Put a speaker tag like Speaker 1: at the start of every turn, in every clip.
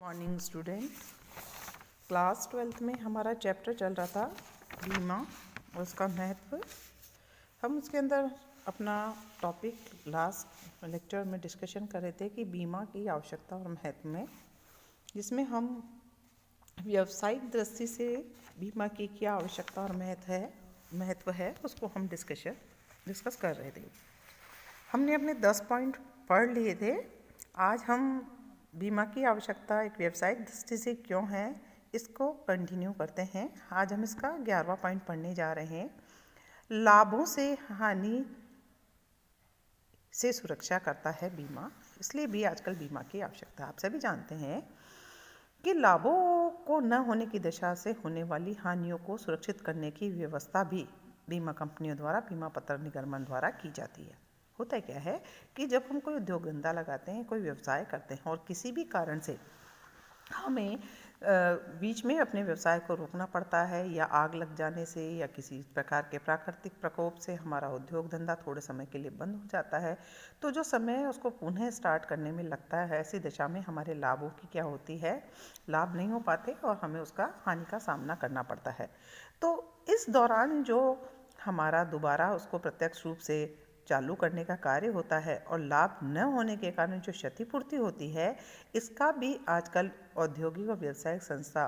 Speaker 1: Morning student. Class 12th में हमारा chapter चल रहा था बीमा और उसका महत्व। हम उसके अंदर अपना टॉपिक लास्ट लेक्चर में डिस्कशन कर रहे थे कि बीमा की आवश्यकता और महत्व में, जिसमें हम व्यावसायिक दृष्टि से बीमा की क्या आवश्यकता और महत्व है उसको हम डिस्कस कर रहे थे। हमने अपने 10 पॉइंट पढ़ लिए थे। आज हम बीमा की आवश्यकता एक व्यावसायिक दृष्टि से क्यों है इसको कंटिन्यू करते हैं। आज हम इसका 11वां पॉइंट पढ़ने जा रहे हैं। लाभों से हानि से सुरक्षा करता है बीमा, इसलिए भी आजकल बीमा की आवश्यकता। आप सभी जानते हैं कि लाभों को न होने की दशा से होने वाली हानियों को सुरक्षित करने की व्यवस्था भी बीमा कंपनियों द्वारा बीमा पत्र निगमन द्वारा की जाती है। होता क्या है कि जब हम कोई उद्योग धंधा लगाते हैं, कोई व्यवसाय करते हैं और किसी भी कारण से हमें बीच में अपने व्यवसाय को रोकना पड़ता है, या आग लग जाने से या किसी प्रकार के प्राकृतिक प्रकोप से हमारा उद्योग धंधा थोड़े समय के लिए बंद हो जाता है, तो जो समय उसको पुनः स्टार्ट करने में लगता है, ऐसी दशा में हमारे लाभों की क्या होती है, लाभ नहीं हो पाते और हमें उसका हानि का सामना करना पड़ता है। तो इस दौरान जो हमारा दोबारा उसको प्रत्यक्ष रूप से चालू करने का कार्य होता है और लाभ न होने के कारण जो क्षतिपूर्ति होती है, इसका भी आजकल औद्योगिक और व्यावसायिक संस्था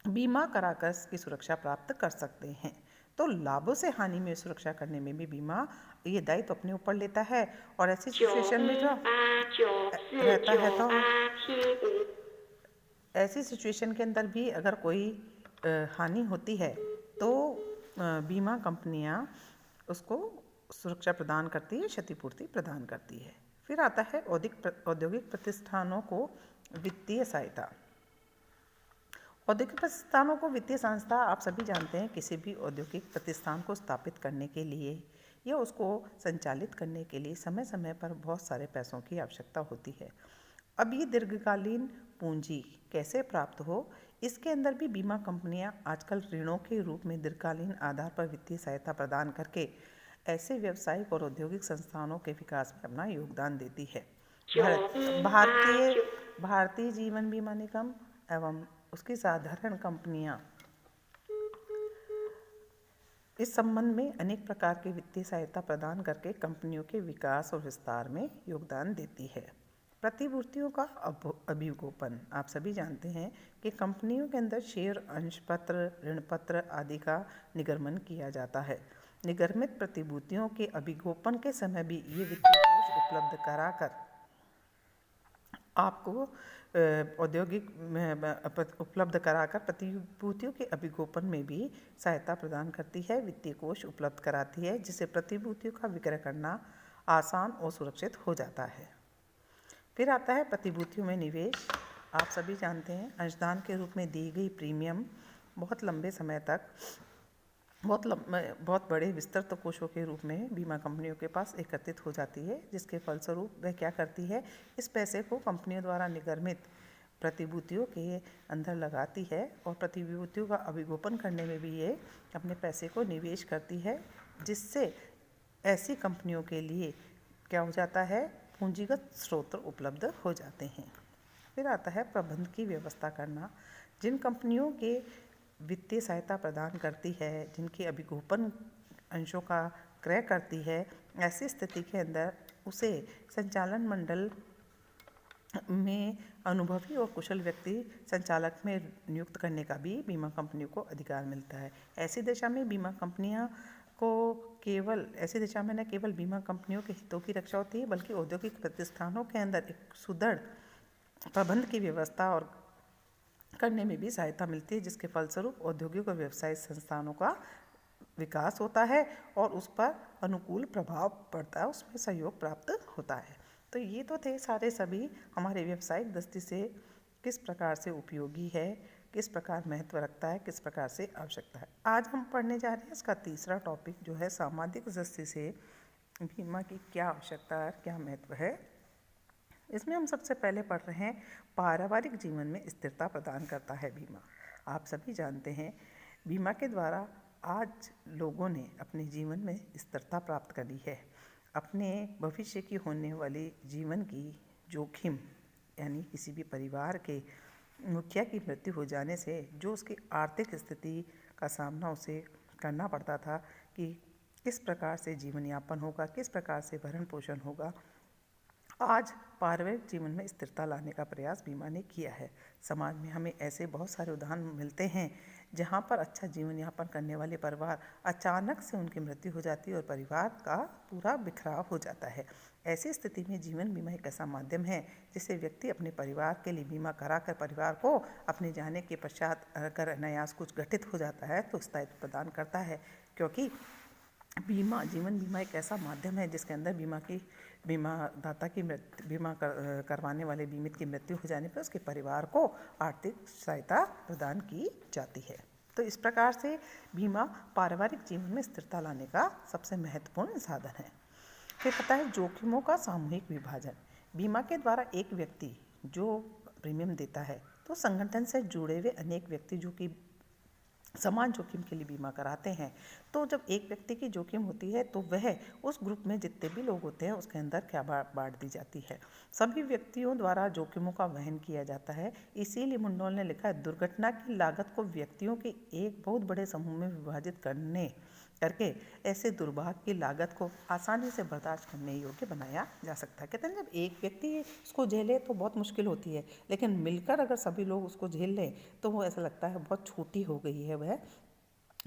Speaker 1: बीमा कराकर इसकी सुरक्षा प्राप्त कर सकते हैं। तो लाभों से हानि में सुरक्षा करने में भी बीमा ये दायित्व अपने ऊपर लेता है। और ऐसी सिचुएशन में जो रहता है, तो ऐसी सिचुएशन के अंदर भी अगर कोई हानि होती है तो बीमा कंपनियां उसको सुरक्षा प्रदान करती है, क्षतिपूर्ति प्रदान करती है। फिर आता है औद्योगिक प्रतिष्ठानों को वित्तीय सहायता। औद्योगिक प्रतिष्ठानों को वित्तीय संस्था, आप सभी जानते हैं, किसी भी औद्योगिक प्रतिष्ठान को स्थापित करने के लिए या उसको संचालित करने के लिए समय समय पर बहुत सारे पैसों की आवश्यकता होती है। अब ये दीर्घकालीन पूंजी कैसे प्राप्त हो, इसके अंदर भी बीमा कंपनियां आजकल ऋणों के रूप में दीर्घकालीन आधार पर वित्तीय सहायता प्रदान करके ऐसे व्यावसायिक और औद्योगिक संस्थानों के विकास में अपना योगदान देती है। भारतीय जीवन बीमा निगम एवं उसकी साधारण कंपनियां इस संबंध में अनेक प्रकार की वित्तीय सहायता प्रदान करके कंपनियों के विकास और विस्तार में योगदान देती है। प्रतिभूतियों का अभिगोपन, आप सभी जानते हैं कि कंपनियों के अंदर शेयर, अंश पत्र, ऋण पत्र आदि का निगमन किया जाता है। निगमित प्रतिभूतियों के अभिगोपन के समय भी ये वित्तीय कोष उपलब्ध कराकर आपको उपलब्ध कराकर प्रतिभूतियों के अभिगोपन में भी सहायता प्रदान करती है, वित्तीय कोष उपलब्ध कराती है, जिससे प्रतिभूतियों का विक्रय करना आसान और सुरक्षित हो जाता है। फिर आता है प्रतिभूतियों में निवेश। आप सभी जानते हैं, अंशदान के रूप में दी गई प्रीमियम बहुत लंबे समय तक बहुत बड़े विस्तृत कोषों के रूप में बीमा कंपनियों के पास एकत्रित हो जाती है, जिसके फलस्वरूप वह क्या करती है, इस पैसे को कंपनियों द्वारा निगमित प्रतिभूतियों के अंदर लगाती है और प्रतिभूतियों का अभिगोपन करने में भी ये अपने पैसे को निवेश करती है, जिससे ऐसी कंपनियों के लिए क्या हो जाता है, पूंजीगत स्रोत उपलब्ध हो जाते हैं। फिर आता है प्रबंध की व्यवस्था करना। जिन कंपनियों के वित्तीय सहायता प्रदान करती है, जिनके अभिगोपन अंशों का क्रय करती है, ऐसी स्थिति के अंदर उसे संचालन मंडल में अनुभवी और कुशल व्यक्ति संचालक में नियुक्त करने का भी बीमा कंपनियों को अधिकार मिलता है। ऐसी दशा में न केवल बीमा कंपनियों के हितों की रक्षा होती है, बल्कि औद्योगिक प्रतिष्ठानों के अंदर एक सुदृढ़ प्रबंध की व्यवस्था और करने में भी सहायता मिलती है, जिसके फलस्वरूप औद्योगिक और व्यवसायिक संस्थानों का विकास होता है और उस पर अनुकूल प्रभाव पड़ता है, उसमें सहयोग प्राप्त होता है। तो ये तो थे सारे सभी हमारे व्यवसायिक दृष्टि से किस प्रकार से उपयोगी है, किस प्रकार महत्व रखता है, किस प्रकार से आवश्यकता है। आज हम पढ़ने जा रहे हैं इसका तीसरा टॉपिक, जो है सामाजिक दृष्टि से बीमा की क्या आवश्यकता है, क्या महत्व है। इसमें हम सबसे पहले पढ़ रहे हैं, पारिवारिक जीवन में स्थिरता प्रदान करता है बीमा। आप सभी जानते हैं, बीमा के द्वारा आज लोगों ने अपने जीवन में स्थिरता प्राप्त करी है। अपने भविष्य की होने वाली जीवन की जोखिम यानी किसी भी परिवार के मुखिया की मृत्यु हो जाने से जो उसकी आर्थिक स्थिति का सामना उसे करना पड़ता था कि किस प्रकार से जीवन यापन होगा, किस प्रकार से भरण पोषण होगा, आज पारिवारिक जीवन में स्थिरता लाने का प्रयास बीमा ने किया है। समाज में हमें ऐसे बहुत सारे उदाहरण मिलते हैं जहाँ पर अच्छा जीवन यापन करने वाले परिवार अचानक से उनकी मृत्यु हो जाती है और परिवार का पूरा बिखराव हो जाता है। ऐसी स्थिति में जीवन बीमा एक ऐसा माध्यम है जिसे व्यक्ति अपने परिवार के लिए बीमा कराकर परिवार को अपने जाने के पश्चात अगर नयास कुछ घटित हो जाता है तो स्थायित्व प्रदान करता है, क्योंकि जीवन बीमा एक ऐसा माध्यम है जिसके अंदर बीमादाता की बीमा करवाने वाले बीमित की मृत्यु हो जाने पर उसके परिवार को आर्थिक सहायता प्रदान की जाती है। तो इस प्रकार से बीमा पारिवारिक जीवन में स्थिरता लाने का सबसे महत्वपूर्ण साधन है। फिर आता है जोखिमों का सामूहिक विभाजन। बीमा के द्वारा एक व्यक्ति जो प्रीमियम देता है तो संगठन से जुड़े हुए अनेक व्यक्ति जो कि समान जोखिम के लिए बीमा कराते हैं, तो जब एक व्यक्ति की जोखिम होती है तो वह उस ग्रुप में जितने भी लोग होते हैं उसके अंदर क्या बांट दी जाती है। सभी व्यक्तियों द्वारा जोखिमों का वहन किया जाता है। इसीलिए मुंडोल ने लिखा है, दुर्घटना की लागत को व्यक्तियों के एक बहुत बड़े समूह में विभाजित करके ऐसे दुर्भाग्य की लागत को आसानी से बर्दाश्त करने योग्य बनाया जा सकता है। कहते हैं जब एक व्यक्ति उसको झेले तो बहुत मुश्किल होती है, लेकिन मिलकर अगर सभी लोग उसको झेल लें तो वो ऐसा लगता है बहुत छोटी हो गई है वह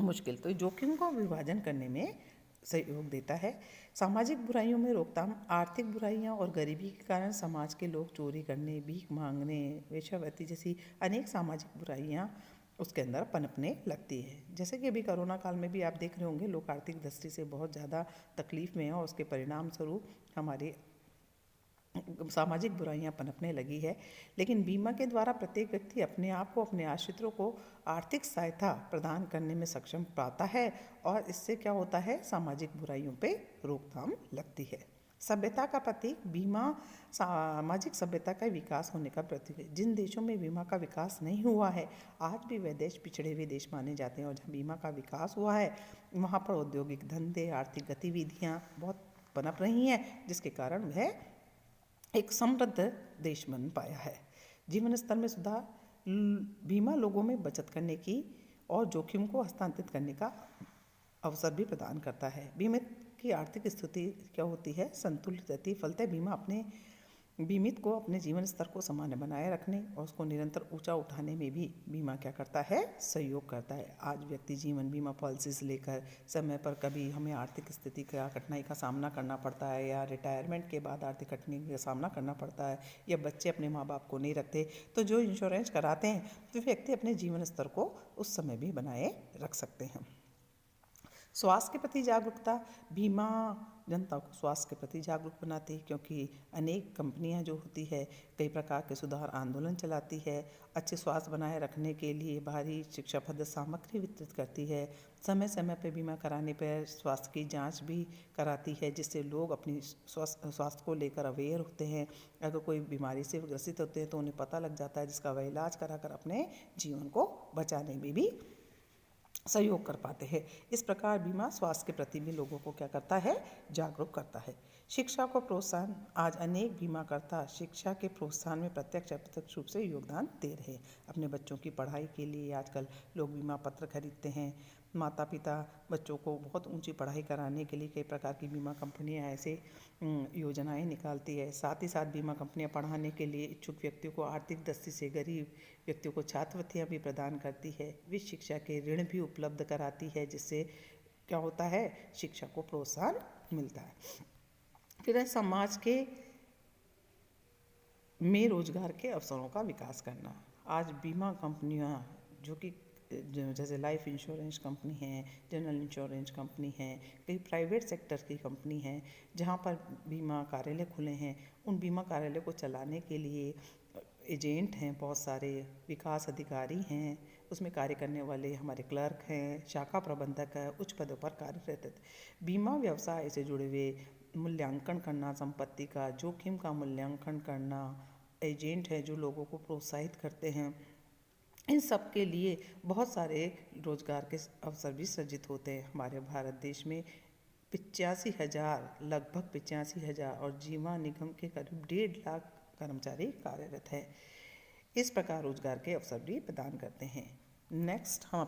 Speaker 1: मुश्किल। तो जोखिम को विभाजन करने में सहयोग देता है। सामाजिक बुराइयों में रोकथाम। आर्थिक बुराइयां और गरीबी के कारण समाज के लोग चोरी करने, भीख मांगने, वेश्यावृत्ति जैसी अनेक सामाजिक बुराइयां उसके अंदर पनपने लगती है। जैसे कि अभी कोरोना काल में भी आप देख रहे होंगे लोग आर्थिक दृष्टि से बहुत ज़्यादा तकलीफ में हैं और उसके परिणाम स्वरूप हमारे सामाजिक बुराइयां पनपने लगी है। लेकिन बीमा के द्वारा प्रत्येक व्यक्ति अपने आप को, अपने आश्रितों को आर्थिक सहायता प्रदान करने में सक्षम पाता है और इससे क्या होता है, सामाजिक बुराइयों पे रोकथाम लगती है। सभ्यता का प्रतीक। बीमा सामाजिक सभ्यता का विकास होने का प्रतीक है। जिन देशों में बीमा का विकास नहीं हुआ है आज भी वे देश पिछड़े हुए देश माने जाते हैं, और जहाँ बीमा का विकास हुआ है वहाँ पर औद्योगिक धंधे, आर्थिक गतिविधियाँ बहुत पनप रही हैं, जिसके कारण वह एक समृद्ध देश बन पाया है। जीवन स्तर में सुधार। बीमा लोगों में बचत करने की और जोखिम को हस्तांतरित करने का अवसर भी प्रदान करता है। बीमित की आर्थिक स्थिति क्या होती है, संतुलित रहती है। फलतः बीमित को अपने जीवन स्तर को सामान्य बनाए रखने और उसको निरंतर ऊंचा उठाने में भी बीमा क्या करता है, सहयोग करता है। आज व्यक्ति जीवन बीमा पॉलिसीज लेकर समय पर कभी हमें आर्थिक स्थिति का कठिनाई का सामना करना पड़ता है, या रिटायरमेंट के बाद आर्थिक कठिनाई का सामना करना पड़ता है, या बच्चे अपने माँ बाप को नहीं रखते, तो जो इंश्योरेंस कराते हैं तो व्यक्ति अपने जीवन स्तर को उस समय भी बनाए रख सकते हैं। स्वास्थ्य के प्रति जागरूकता। बीमा जनता को स्वास्थ्य के प्रति जागरूक बनाती है, क्योंकि अनेक कंपनियां जो होती है कई प्रकार के सुधार आंदोलन चलाती है, अच्छे स्वास्थ्य बनाए रखने के लिए भारी शिक्षाप्रद सामग्री वितरित करती है, समय समय पर बीमा कराने पर स्वास्थ्य की जांच भी कराती है, जिससे लोग अपनी स्वास्थ्य को लेकर अवेयर होते हैं। अगर कोई बीमारी से ग्रसित होते हैं तो उन्हें पता लग जाता है, जिसका वह इलाज कराकर अपने जीवन को बचाने में भी सहयोग कर पाते हैं। इस प्रकार बीमा स्वास्थ्य के प्रति भी लोगों को क्या करता है, जागरूक करता है। शिक्षा को प्रोत्साहन। आज अनेक बीमाकर्ता शिक्षा के प्रोत्साहन में प्रत्यक्ष अप्रत्यक्ष रूप से योगदान दे रहे हैं। अपने बच्चों की पढ़ाई के लिए आजकल लोग बीमा पत्र खरीदते हैं। माता पिता बच्चों को बहुत ऊंची पढ़ाई कराने के लिए कई प्रकार की बीमा कंपनियां ऐसे योजनाएं निकालती है। साथ ही साथ बीमा कंपनियां पढ़ाने के लिए इच्छुक व्यक्तियों को आर्थिक दृष्टि से गरीब व्यक्तियों को छात्रवृत्तियां भी प्रदान करती है। विश्व शिक्षा के ऋण भी उपलब्ध कराती है, जिससे क्या होता है, शिक्षा को प्रोत्साहन मिलता है। फिर है समाज के में रोजगार के अवसरों का विकास करना। आज बीमा कंपनियां जो कि जैसे लाइफ इंश्योरेंस कंपनी है, जनरल इंश्योरेंस कंपनी है, कई प्राइवेट सेक्टर की कंपनी है जहाँ पर बीमा कार्यालय खुले हैं। उन बीमा कार्यालय को चलाने के लिए एजेंट हैं, बहुत सारे विकास अधिकारी हैं, उसमें कार्य करने वाले हमारे क्लर्क हैं, शाखा प्रबंधक है, उच्च पदों पर कार्यरत। बीमा व्यवसाय से जुड़े हुए मूल्यांकन करना, संपत्ति का जोखिम का मूल्यांकन करना, एजेंट है जो लोगों को प्रोत्साहित करते हैं। इन सब के लिए बहुत सारे रोजगार के अवसर भी सृजित होते हैं। हमारे भारत देश में 85,000 लगभग 85,000 और जीवन निगम के करीब 1.5 लाख कर्मचारी कार्यरत है। इस प्रकार रोजगार के अवसर भी प्रदान करते हैं। नेक्स्ट हम